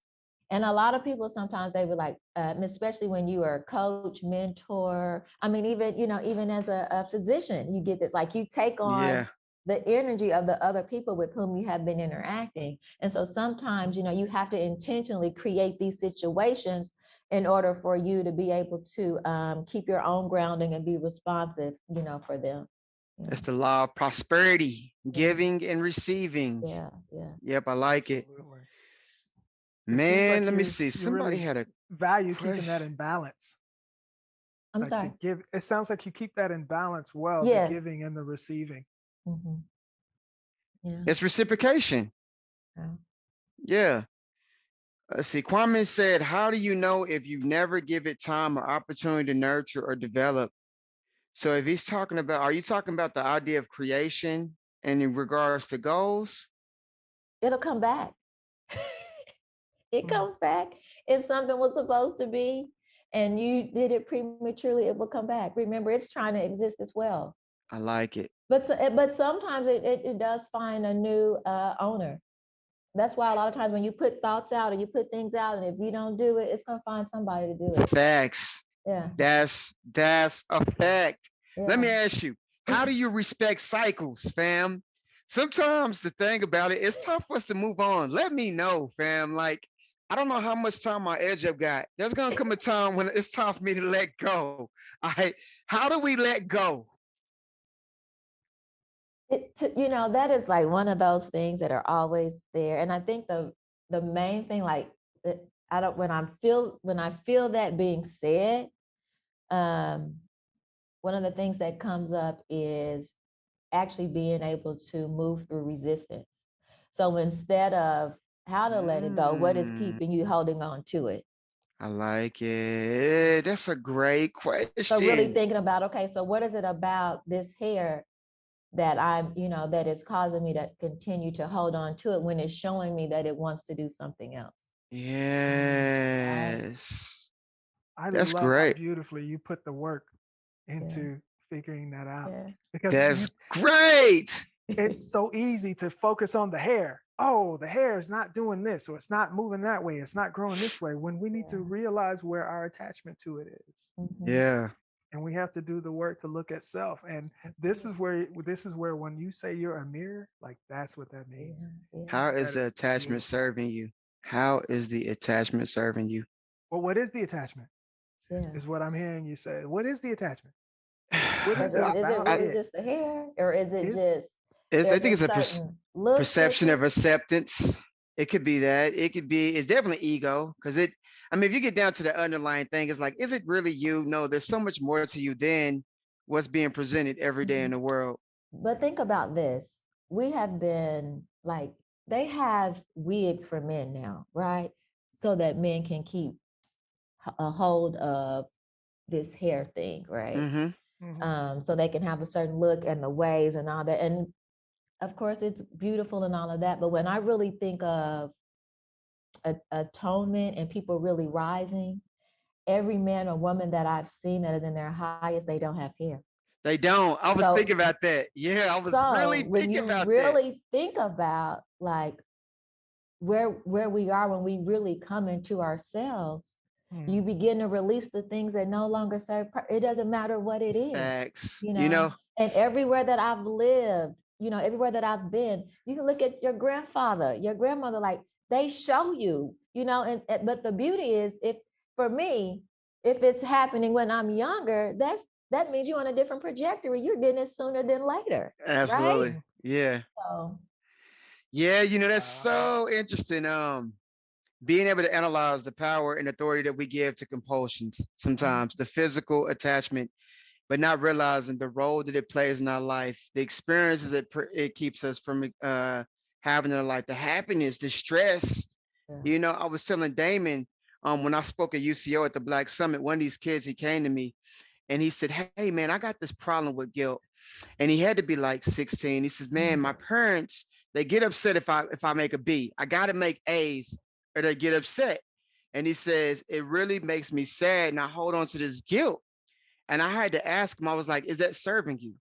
And a lot of people sometimes they would like, especially when you are a coach, mentor. I mean, even, even as a physician, you get this, like, you take on Yeah. the energy of the other people with whom you have been interacting. And so sometimes, you have to intentionally create these situations in order for you to be able to keep your own grounding and be responsive, for them. Yeah. That's the law of prosperity, Yeah. giving and receiving. Yeah. Yeah. Yep, I like it. Absolutely. It seems Man, like let me you see. you Somebody really had a value keeping that question. in balance. I'm Like the sorry. give, it sounds like you keep that in balance well, the Yes. giving and the receiving. Hmm. Yeah. It's reciprocation. Yeah. Yeah. Let's see. Kwame said, how do you know if you never give it time or opportunity to nurture or develop? So if he's talking about, are you talking about the idea of creation and in regards to goals? It'll come back. It Mm. comes back. If something was supposed to be and you did it prematurely, it will come back. Remember, it's trying to exist as well. I like it. But sometimes it does find a new owner. That's why a lot of times when you put thoughts out or you put things out, and if you don't do it, it's gonna find somebody to do it. Facts. Yeah, That's a fact. Let yeah. me ask you, how do you respect cycles, fam? Sometimes the thing about it, it's tough for us to move on. Let me know, fam. Like, I don't know how much time my edge up got. There's gonna come a time when it's time for me to let go. All right. How do we let go? That is like one of those things that are always there, and I think the main thing, like, I don't when I feel that being said, um, one of the things that comes up is actually being able to move through resistance. So instead of how to let it go, what is Mm, keeping you holding on to it? I like it. That's a great So really question. thinking about, okay, so what is it about this hair that that is causing me to continue to hold on to it when it's showing me that it wants to do something else? Mm. Right. Yes. I That's love how great. beautifully you put the work Yeah. into figuring that out Yeah. because That's great. it's so easy to focus on the hair. Oh, the hair is not doing this, or it's not moving that way, it's not growing this way, when we need to Yeah. realize where our attachment to it is. Mhm. Yeah. And we have to do the work to look at self. And That's this it. is where when you say you're a mirror, like that's what that means. Yeah. Yeah. How is That the is attachment beautiful. serving you? How is the attachment serving you? Well, what is the attachment? Yeah. Is what I'm hearing you say. What is the attachment? What Because is it is it about really it? just the hair, or is it Is just I there's think a it's a certain look to perception of it? acceptance. It could be that. It could be, it's definitely ego. Because I mean, if you get down to the underlying thing, it's like, is it really you? No, there's so much more to you than what's being presented every day in Mhm. the world. But think about this. We have been like, they have wigs for men now, right? So that men can keep a hold of this hair thing, right? Mm-hmm. Mhm. So they can have a certain look and the ways and all that. And of course, it's beautiful and all of that. But when I really think of atonement and people really rising, every man or woman that I've seen that is in their highest, they don't have hair. They don't. I was So thinking about that. Yeah, I was really so when thinking you about that. really think about like where we are when we really come into ourselves, Mm. you begin to release the things that no longer serve. It doesn't matter what it is, Facts. you You know. know, And everywhere that I've lived, everywhere that I've been, you can look at your grandfather, your grandmother, like they show you, but the beauty is, if for me, if it's happening when I'm younger, that means you're on a different trajectory. You're getting it sooner than later, right? absolutely. Mm. Yeah. So Yeah, that's Wow. so interesting. Being able to analyze the power and authority that we give to compulsions, Mm. sometimes the physical attachment, but not realizing the role that it plays in our life, the experiences it keeps us from having in our life, the happiness, the stress. yeah. I was telling Damon when I spoke at UCO at the Black Summit, one of these kids, he came to me and he said, "Hey man, I got this problem with guilt." And he had to be like 16. He says, "Man, Mm. my parents, they get upset if I make a B. I got to make A's or they get upset." And he says, "It really makes me sad and I hold on to this guilt." And I had to ask him, I was like, "Is that serving you?"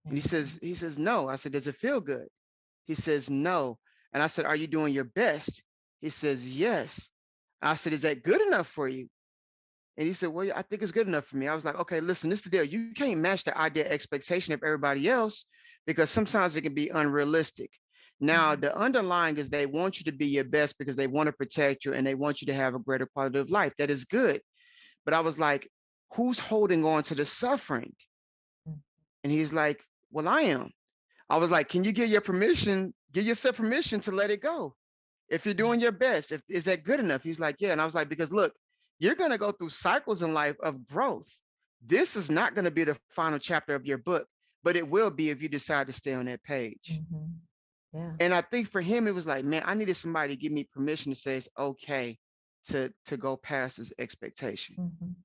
And he Mhm. says, he says, "No." I said, "Does it feel good?" He says, "No." And I said, "Are you doing your best?" He says, "Yes." I said, "Is that good enough for you?" And he said, "Well, yeah, I think it's good enough for me." I was like, "Okay, listen, this is the deal. You can't match the idea expectation of everybody else because sometimes it can be unrealistic." Now, Mhm. the underlying is they want you to be your best because they want to protect you and they want you to have a greater quality of life. That is good. But I was like, who's holding on to the suffering? Mm. And he's like, well, I am. I was like, can you give yourself permission to let it go? If you're doing your best, if is that good enough? He's like, yeah. And I was like, because look, you're gonna go through cycles in life of growth. This is not gonna be the final chapter of your book, but it will be if you decide to stay on that page. Mhm. Yeah. And I think for him, it was like, man, I needed somebody to give me permission to say it's okay to go past this expectation. Mhm.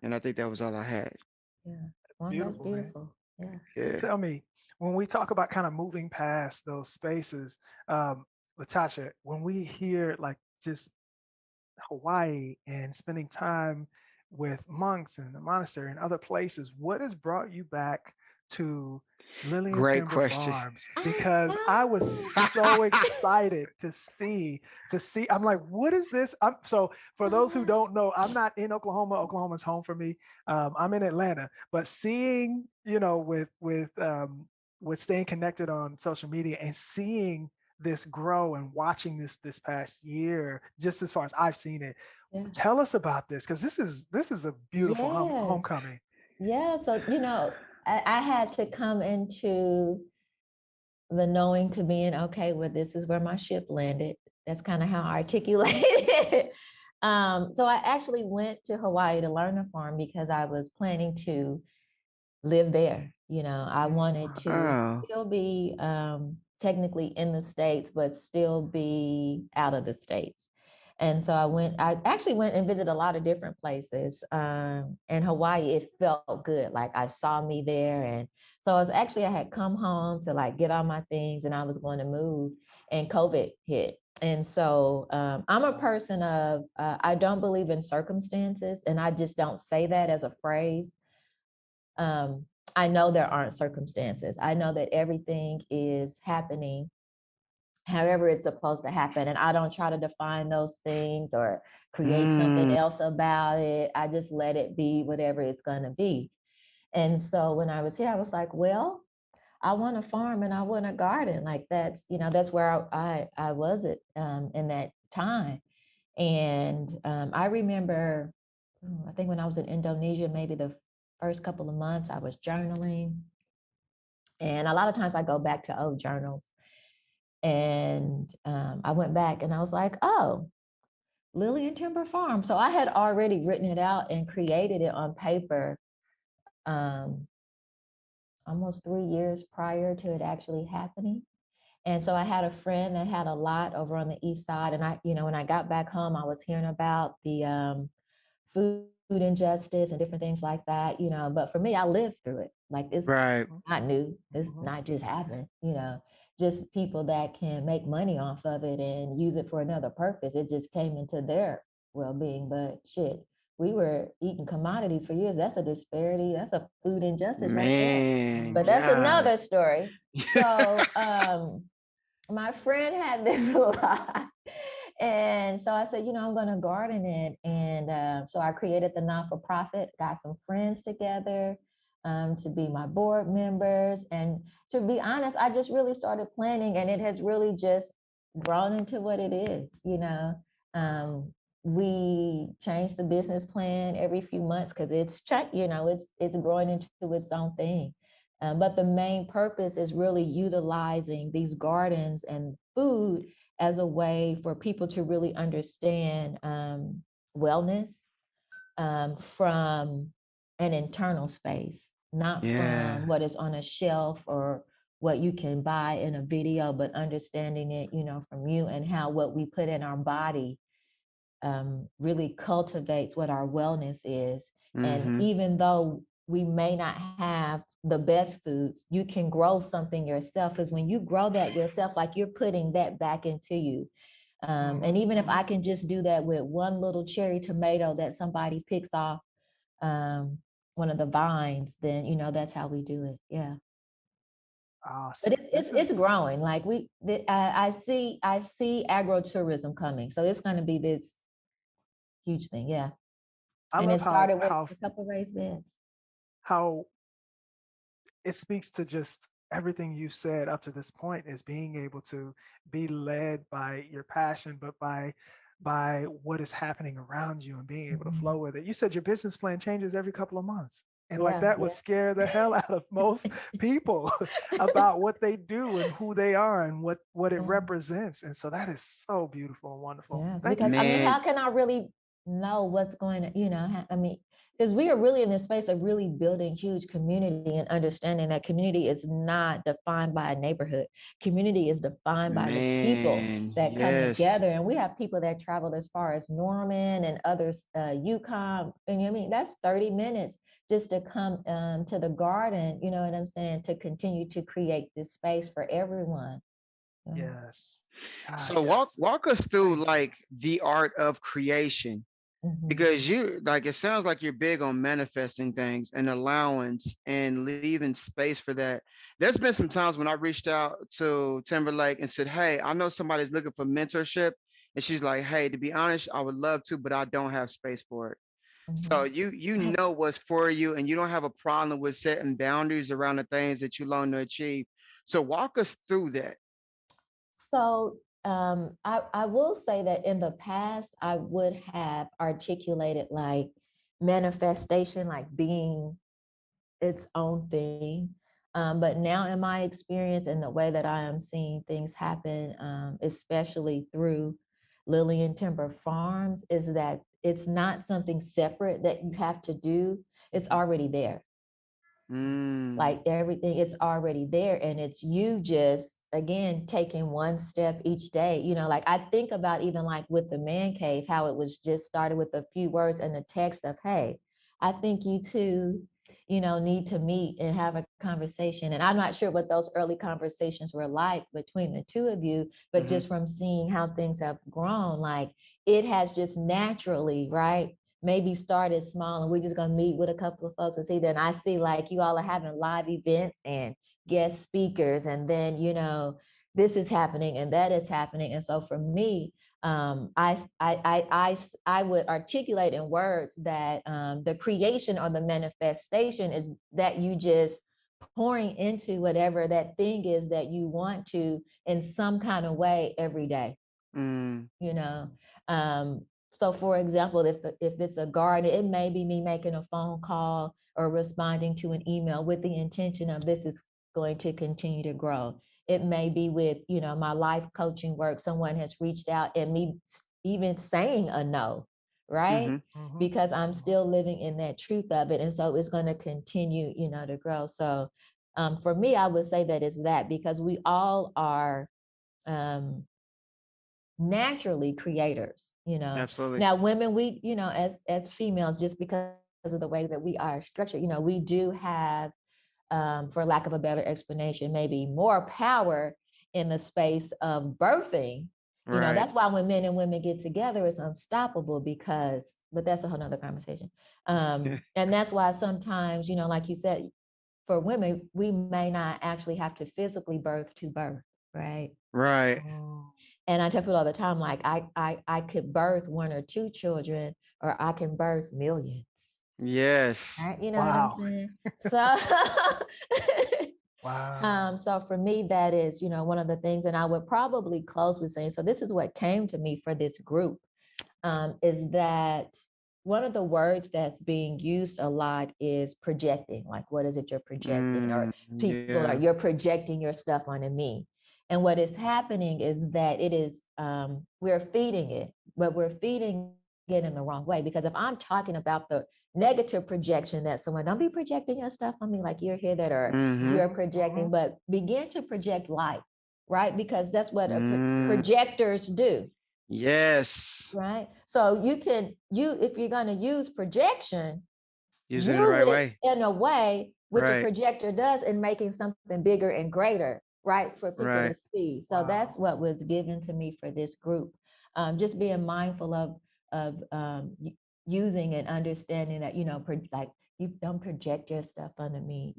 And I think that was all I had. Yeah. Well, that's Beautiful, man. beautiful. Yeah. Yeah. Tell me, when we talk about kind of moving past those spaces, LaTasha, when we hear like just Hawaii and spending time with monks and the monastery and other places, what has brought you back to Lillian Great Timber question. Farms? Because I was so excited to see. I'm like, what is this? So for those who don't know, I'm not in Oklahoma. Oklahoma's home for me. I'm in Atlanta, but seeing, with staying connected on social media and seeing this grow and watching this past year, just as far as I've seen it. Yeah. Tell us about this, because this is a beautiful Yes. homecoming. Yeah. So, I had to come into the knowing to being okay, well, this is where my ship landed. That's kind of how I articulated it. So I actually went to Hawaii to learn a farm because I was planning to live there. I wanted to Oh, still be technically in the States, but still be out of the States. And so I actually went and visited a lot of different places. And Hawaii, it felt good. Like I saw me there. And so I had come home to like get all my things and I was going to move and COVID hit. And so I'm a person of, I don't believe in circumstances. And I just don't say that as a phrase. um, I know there aren't circumstances. I know that everything is happening however it's supposed to happen. And I don't try to define those things or create something mm, else about it. I just let it be whatever it's going to be. And so when I was here, I was like, well, I want a farm and I want a garden. Like that's where I was at in that time. And I remember, I think when I was in Indonesia, maybe the first couple of months, I was journaling. And a lot of times I go back to old journals. And I went back and I was like, oh, Lily and Timber Farm. So I had already written it out and created it on paper um, almost 3 years prior to it actually happening. And so I had a friend that had a lot over on the east side. And when I got back home, I was hearing about the food injustice and different things like that, but for me, I lived through it. Like it's right. not new. It's Mhm. not just happened, just people that can make money off of it and use it for another purpose. It just came into their well-being. But shit, we were eating commodities for years. That's a disparity. That's a food injustice right there. Man, But that's Mhm. God. another story. So my friend had this lot. And so I said, I'm going to garden it. And so I created the non for profit, got some friends together to be my board members. And to be honest, I just really started planning and it has really just grown into what it is. We change the business plan every few months because it's growing into its own thing. But the main purpose is really utilizing these gardens and food as a way for people to really understand wellness from an internal space, not Yeah. from what is on a shelf or what you can buy in a video, but understanding it, from you and how what we put in our body really cultivates what our wellness is. And Mm-hmm. even though we may not have the best foods, you can grow something yourself. Because when you grow that yourself, like you're putting that back into you. And Mhm. even if I Mhm. can just do that with one little cherry tomato that somebody picks off um, one of the vines, then that's how we do it. Yeah. But Awesome. it's growing. Like I see agro-tourism coming, so it's going to be this huge thing. Yeah. I And love it how started with how a couple of raised beds. how it speaks to just everything you said up to this point, is being able to be led by your passion, but by what is happening around you and being able to Mhm. flow with it. You said your business plan changes every couple of months. And like Yeah, that would yeah, scare the hell out of most people about what they do and who they are and what it yeah. represents. And so that is so beautiful and wonderful. Yeah, Thank you because for I mean, that. Man, how can I really know what's going to, I mean, because we are really in this space of really building huge community and understanding that community is not defined by a neighborhood. Community is defined by the people man, that come yes. together. And we have people that travel as far as Norman and others, Yukon. And I mean, that's 30 minutes just to come to the garden, you know what I'm saying, to continue to create this space for everyone. Yeah. Yes. So Gosh, walk yes. walk us through Thank you. like the art of creation, Mhm. because you like, it sounds like you're big on manifesting things and allowance and leaving space for that. There's been some times when I reached out to Timberlake and said, "Hey, I know somebody's looking for mentorship," and she's like, "Hey, to be honest, I would love to, but I don't have space for it." So Mhm. you know what's for you, and you don't have a problem with setting boundaries around the things that you long to achieve. So walk us through that. So I will say that in the past, I would have articulated like manifestation, like being its own thing. But now, in my experience and the way that I am seeing things happen, especially through Lillian Timber Farms, is that it's not something separate that you have to do, it's Mhm. already there. Mm, Like everything, it's already there, and it's you just again taking one step each day. Like I think about even like with the man cave, how it was just started with a few words and a text of, hey, I think you two need to meet and have a conversation. And I'm not sure what those early conversations were like between the two of you, but hmm just from seeing how things have grown, like it has just naturally, right, maybe started small and we're just gonna meet with a couple of folks and see. Then I see like you all are having live events and guest speakers, and then this is happening and that is happening. And so for me, I would articulate in words that the creation or the manifestation is that you just pouring into whatever that thing is that you want to in some kind of way every day mm, you know um so for example, if it's a garden, it may be me making a phone call or responding to an email with the intention of this is going to continue to grow. It may be with my life coaching work, someone has reached out and me even saying a no, right, hmm Mhm. because I'm Mhm. still living in that truth of it, and so it's going to continue to grow. So for me, I would say that it's that, because we all are um naturally creators. absolutely. Now women, we as females, just because of the way that we are structured, we do have, for lack of a better explanation, maybe more power in the space of birthing. Right. That's why when men and women get together, it's unstoppable, because but that's a whole nother conversation. And that's why sometimes, like you said, for women, we may not actually have to physically birth to birth, right? Right. Mm. And I tell people all the time, like I could birth one or two children, or I can birth millions. Yes. Right? You know what I'm Wow. saying? So Wow. so for me, that is, one of the things. And I would probably close with saying, so this is what came to me for this group, is that one of the words that's being used a lot is projecting. Like, what is it you're projecting? Or people are, Yeah. you're projecting your stuff onto me. And what is happening is that it is, we're feeding it, but we're feeding it in the wrong way. Because if I'm talking about the negative projection that someone, don't be projecting your stuff on me like you're here, that, or hmm you're Mhm. projecting, Mhm. but begin to project light, right? Because that's what mm, projectors do, yes. right? So if you're going to use projection, Use it in the use right it way. in a way which a Right. projector does in making something bigger and greater, right, for people to Right. see. So that's Wow. what was given to me for this group. Just being mindful of using and understanding that, like, you don't project your stuff onto me.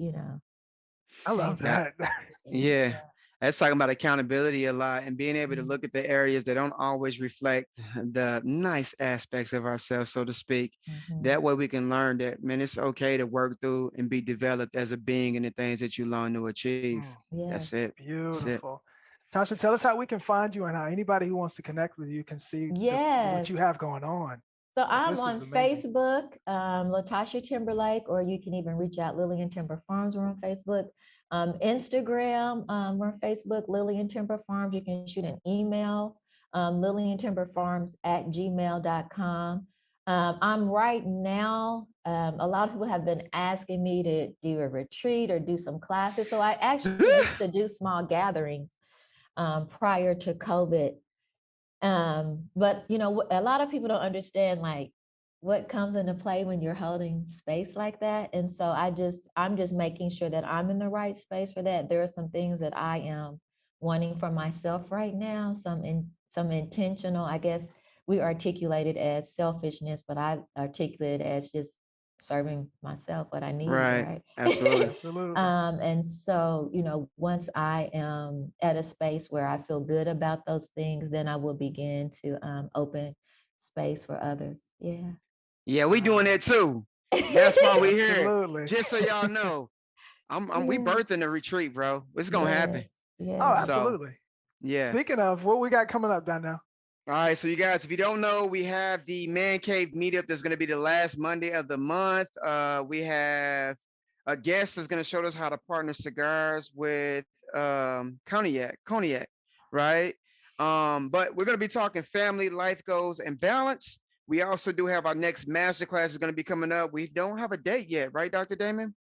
I love Transfer. that. Yeah, that's talking about accountability a lot and being able to Mm, look at the areas that don't always reflect the nice aspects of ourselves, so to speak. mhm. That way we can learn that, man, it's okay to work through and be developed as a being in the things that you long to achieve. Mm. That's Yes. it. That's it. Beautiful. Tasha, tell us how we can find you and how anybody who wants to connect with you can see what you Yes. have going on. So This I'm list on is amazing. Facebook, LaTasha Timberlake, or you can even reach out. Lily and Timber Farms, we're on Facebook. Instagram, we're on Facebook, Lily and Timber Farms. You can shoot an email, lilyandtimberfarms@gmail.com. I'm right now, a lot of people have been asking me to do a retreat or do some classes. So I actually used to do small gatherings prior to COVID. But a lot of people don't understand like what comes into play when you're holding space like that. And so I'm just making sure that I'm in the right space for that. There are some things that I am wanting for myself right now, some intentional, I guess we articulate it as selfishness, but I articulate it as just serving myself what I need, Right. right? Absolutely. Absolutely. And so, once I am at a space where I feel good about those things, then I will begin to open space for others. Yeah. Yeah, we doing that too. That's why we here. Absolutely. Just so y'all know, we Yeah. birthing the retreat, bro. It's gonna Yes. happen. Oh, Yes. So absolutely. yeah. Speaking of, what we got coming up, Donnell? All right, so you guys, if you don't know, we have the Man Cave meetup that's going to be the last Monday of the month. We have a guest that's going to show us how to partner cigars with cognac, right? But we're going to be talking family, life goals, and balance. We also do have our next masterclass is going to be coming up. We don't have a date yet, right, Dr. Damon?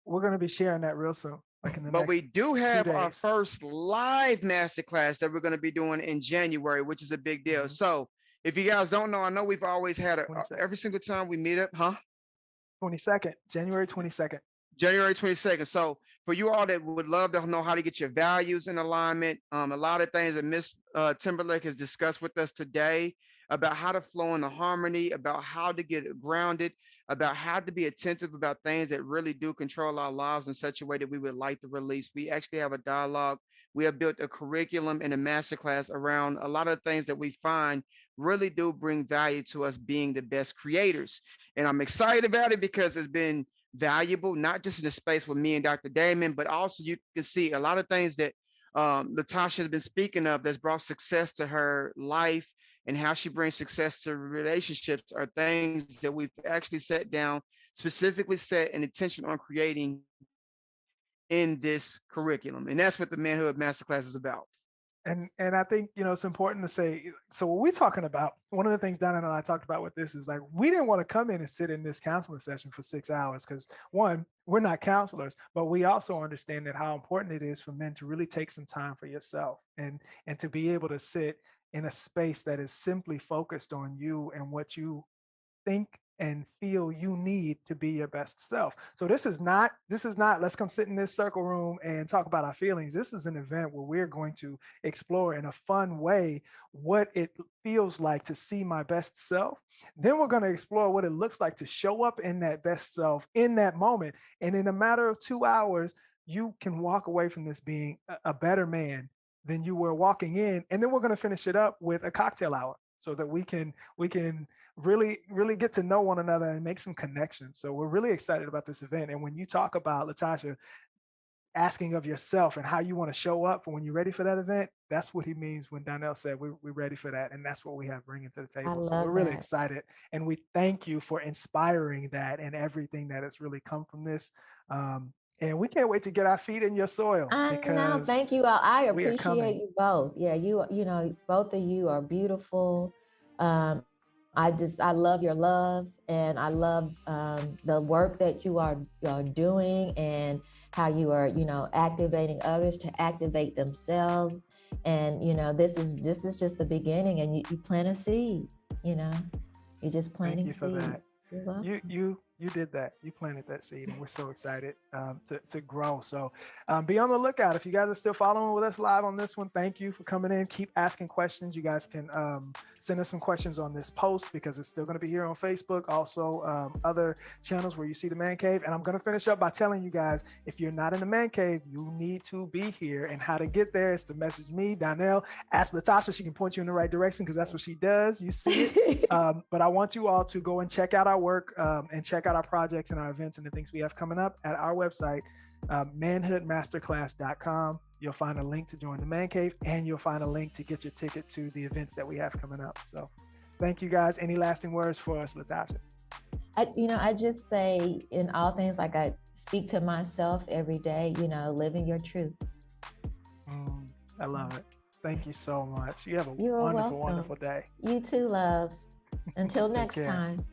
We're going to be sharing that real soon, like in the But we next do 2 have our days. first live masterclass that we're going to be doing in January, which is a big deal. Mhm. So if you guys don't know, I know we've always had 22nd. every single time we meet up, huh? 22nd, January 22nd. January 22nd. So for you all that would love to know how to get your values in alignment, a lot of things that Miss Timberlake has discussed with us today about how to flow into harmony, about how to get grounded, about how to be attentive about things that really do control our lives in such a way that we would like to release. We actually have a dialogue. We have built a curriculum and a masterclass around a lot of things that we find really do bring value to us being the best creators. And I'm excited about it because it's been valuable, not just in the space with me and Dr. Damon, but also you can see a lot of things that LaTasha has been speaking of that's brought success to her life and how she brings success to relationships are things that we've actually set down, specifically set an intention on creating in this curriculum. And that's what the Manhood Masterclass is about. And I think, it's important to say, so what we're talking about, one of the things Donna and I talked about with this is like, we didn't want to come in and sit in this counseling session for 6 hours because, one, we're not counselors, but we also understand that how important it is for men to really take some time for yourself and to be able to sit in a space that is simply focused on you and what you think and feel you need to be your best self. So this is not let's come sit in this circle room and talk about our feelings. This is an event where we're going to explore in a fun way what it feels like to see my best self. Then we're going to explore what it looks like to show up in that best self in that moment. And in a matter of 2 hours, you can walk away from this being a better man than you were walking in. And then we're going to finish it up with a cocktail hour so that we can really get to know one another and make some connections. So we're really excited about this event. And when you talk about, LaTasha, asking of yourself and how you want to show up for when you're ready for that event, that's what he means when Donnell said we're ready for that. And that's what we have bringing to the I table. So we're love really that. excited. And we thank you for inspiring that and everything that has really come from this. And we can't wait to get our feet in your soil I know. because Thank you all. I we are appreciate coming. you both. Yeah, both of you are beautiful. I love your love, and I love the work that you are doing, and how you are, activating others to activate themselves. And this is just the beginning, and you plant a seed. You know, you're just Thank planting you for seeds. that. You're welcome. You did that. You planted that seed, and we're so excited to grow. So be on the lookout. If you guys are still following with us live on this one, thank you for coming in. Keep asking questions. You guys can send us some questions on this post because it's still going to be here on Facebook. Also, other channels where you see the Man Cave. And I'm going to finish up by telling you guys, if you're not in the Man Cave, you need to be here. And how to get there is to message me, Donnell. Ask LaTasha. She can point you in the right direction because that's what she does. You see it. But I want you all to go and check out our work and check out our projects and our events and the things we have coming up at our website, manhoodmasterclass.com. You'll find a link to join the Man Cave, and you'll find a link to get your ticket to the events that we have coming up. So Thank you guys. Any lasting words for us, LaTasha? I just say in all things, like I speak to myself every day, living your truth. I love it. Thank you so much. You have a You're wonderful, welcome. wonderful day. You too, loves. Until Take next care. time.